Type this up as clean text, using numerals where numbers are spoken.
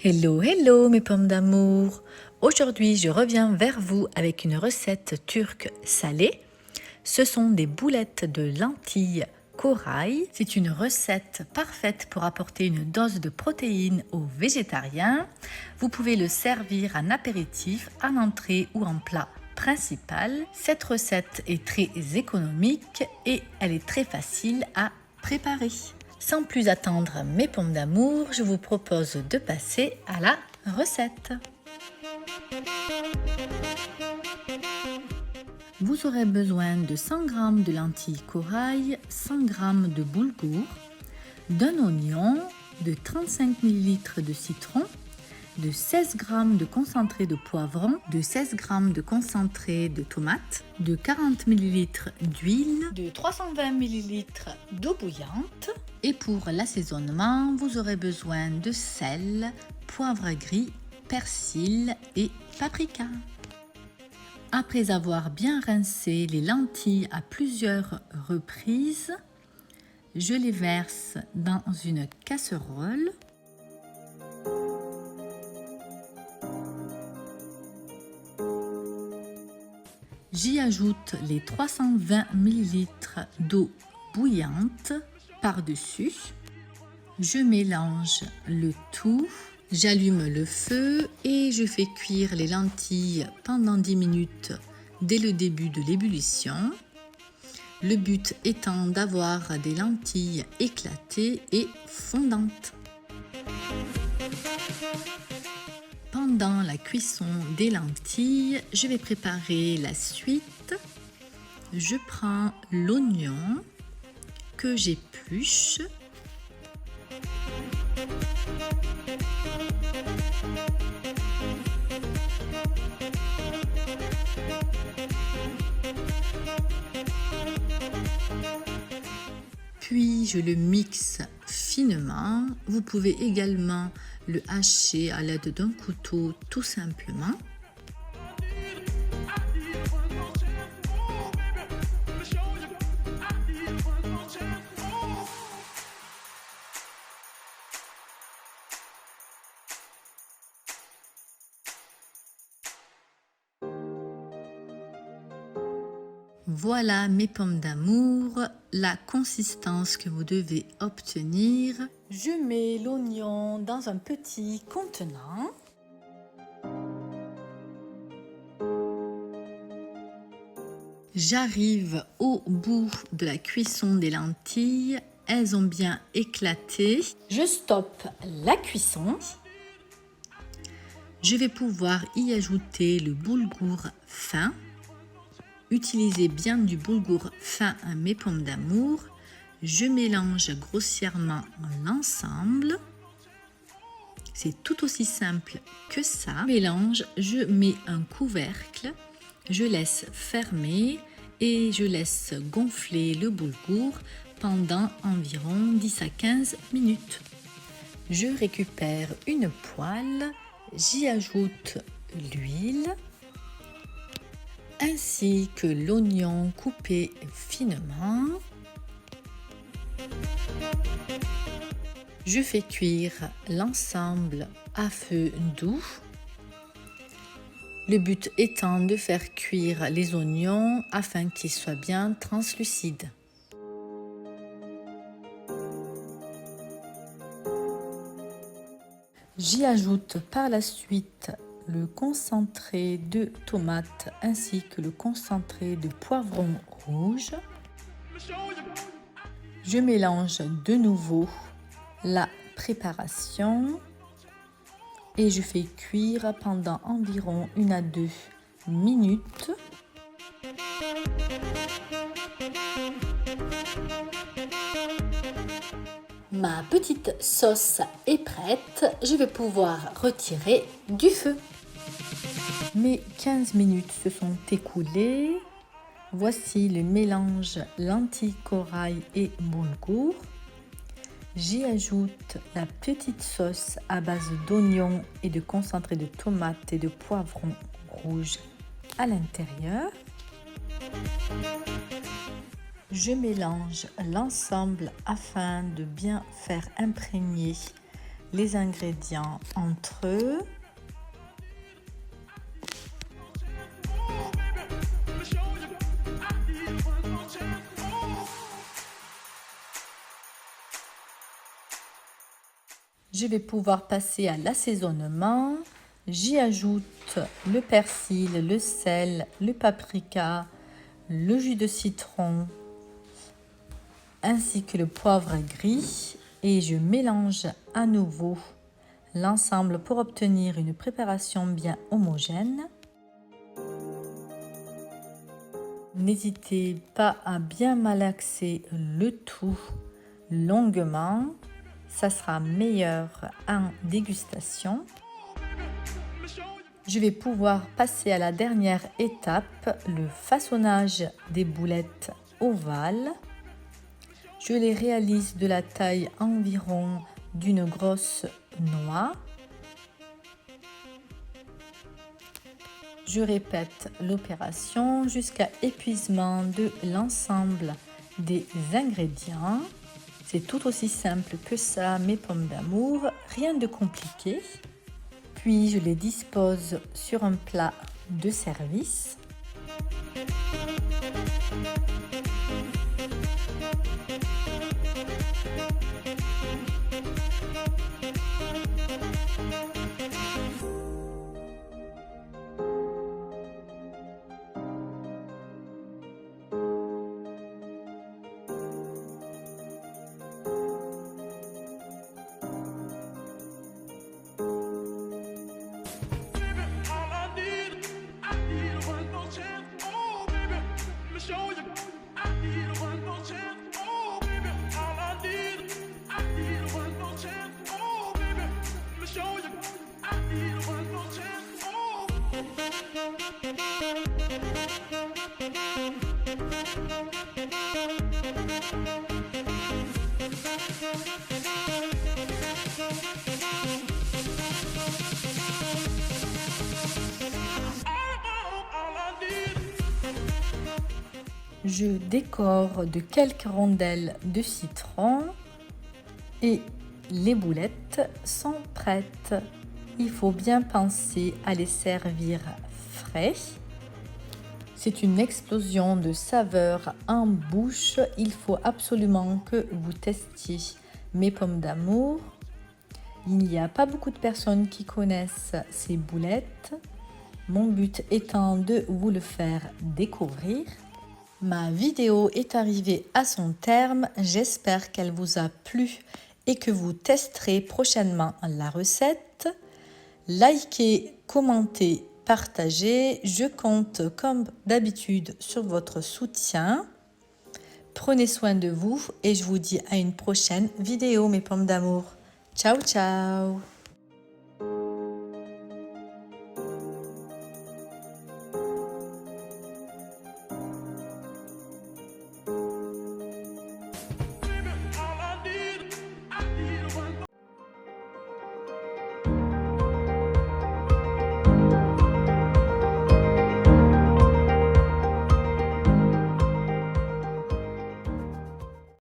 Hello, hello mes pommes d'amour. Aujourd'hui, je reviens vers vous avec une recette turque salée. Ce sont des boulettes de lentilles corail. C'est une recette parfaite pour apporter une dose de protéines aux végétariens. Vous pouvez le servir en apéritif, en entrée ou en plat principal. Cette recette est très économique et elle est très facile à préparer. Sans plus attendre mes pommes d'amour, je vous propose de passer à la recette. Vous aurez besoin de 100 g de lentilles corail, 100 g de boulgour, d'un oignon, de 35 ml de citron, de 16 g de concentré de poivron, de 16 g de concentré de tomate, de 40 ml d'huile, de 320 ml d'eau bouillante. Et pour l'assaisonnement, vous aurez besoin de sel, poivre gris, persil et paprika. Après avoir bien rincé les lentilles à plusieurs reprises, je les verse dans une casserole. J'y ajoute les 320 ml d'eau bouillante par-dessus. Je mélange le tout. J'allume le feu et je fais cuire les lentilles pendant 10 minutes dès le début de l'ébullition. Le but étant d'avoir des lentilles éclatées et fondantes. Pendant la cuisson des lentilles, je vais préparer la suite. Je prends l'oignon que j'épluche. Puis je le mixe finement. Vous pouvez également le hacher à l'aide d'un couteau tout simplement. Voilà mes pommes d'amour, la consistance que vous devez obtenir. Je mets l'oignon dans un petit contenant. J'arrive au bout de la cuisson des lentilles. Elles ont bien éclaté. Je stoppe la cuisson. Je vais pouvoir y ajouter le boulgour fin. Utilisez bien du boulgour fin à mes pommes d'amour. Je mélange grossièrement l'ensemble. C'est tout aussi simple que ça. Mélange, je mets un couvercle, je laisse fermer et je laisse gonfler le boulgour pendant environ 10 à 15 minutes. Je récupère une poêle, j'y ajoute l'huile, ainsi que l'oignon coupé finement. Je fais cuire l'ensemble à feu doux. Le but étant de faire cuire les oignons afin qu'ils soient bien translucides. J'y ajoute par la suite le concentré de tomate ainsi que le concentré de poivron rouge. Je mélange de nouveau la préparation et je fais cuire pendant environ 1 à 2 minutes. Ma petite sauce est prête, je vais pouvoir retirer du feu. Mes 15 minutes se sont écoulées. Voici le mélange lentilles corail et boulgour. J'y ajoute la petite sauce à base d'oignons et de concentré de tomate et de poivron rouge à l'intérieur. Je mélange l'ensemble afin de bien faire imprégner les ingrédients entre eux. Je vais pouvoir passer à l'assaisonnement. J'y ajoute le persil, le sel, le paprika, le jus de citron ainsi que le poivre gris et je mélange à nouveau l'ensemble pour obtenir une préparation bien homogène. N'hésitez pas à bien malaxer le tout longuement, ça sera meilleur en dégustation. Je vais pouvoir passer à la dernière étape, le façonnage des boulettes ovales. Je les réalise de la taille environ d'une grosse noix. Je répète l'opération jusqu'à épuisement de l'ensemble des ingrédients. C'est tout aussi simple que ça, mes pommes d'amour, rien de compliqué. Puis je les dispose sur un plat de service. Je décore de quelques rondelles de citron et les boulettes sont prêtes. Il faut bien penser à les servir frais. C'est une explosion de saveurs en bouche. Il faut absolument que vous testiez mes pommes d'amour. Il n'y a pas beaucoup de personnes qui connaissent ces boulettes. Mon but étant de vous le faire découvrir. Ma vidéo est arrivée à son terme. J'espère qu'elle vous a plu et que vous testerez prochainement la recette. Likez, commentez, partagez. Je compte comme d'habitude sur votre soutien. Prenez soin de vous et je vous dis à une prochaine vidéo, mes pommes d'amour. Ciao, ciao!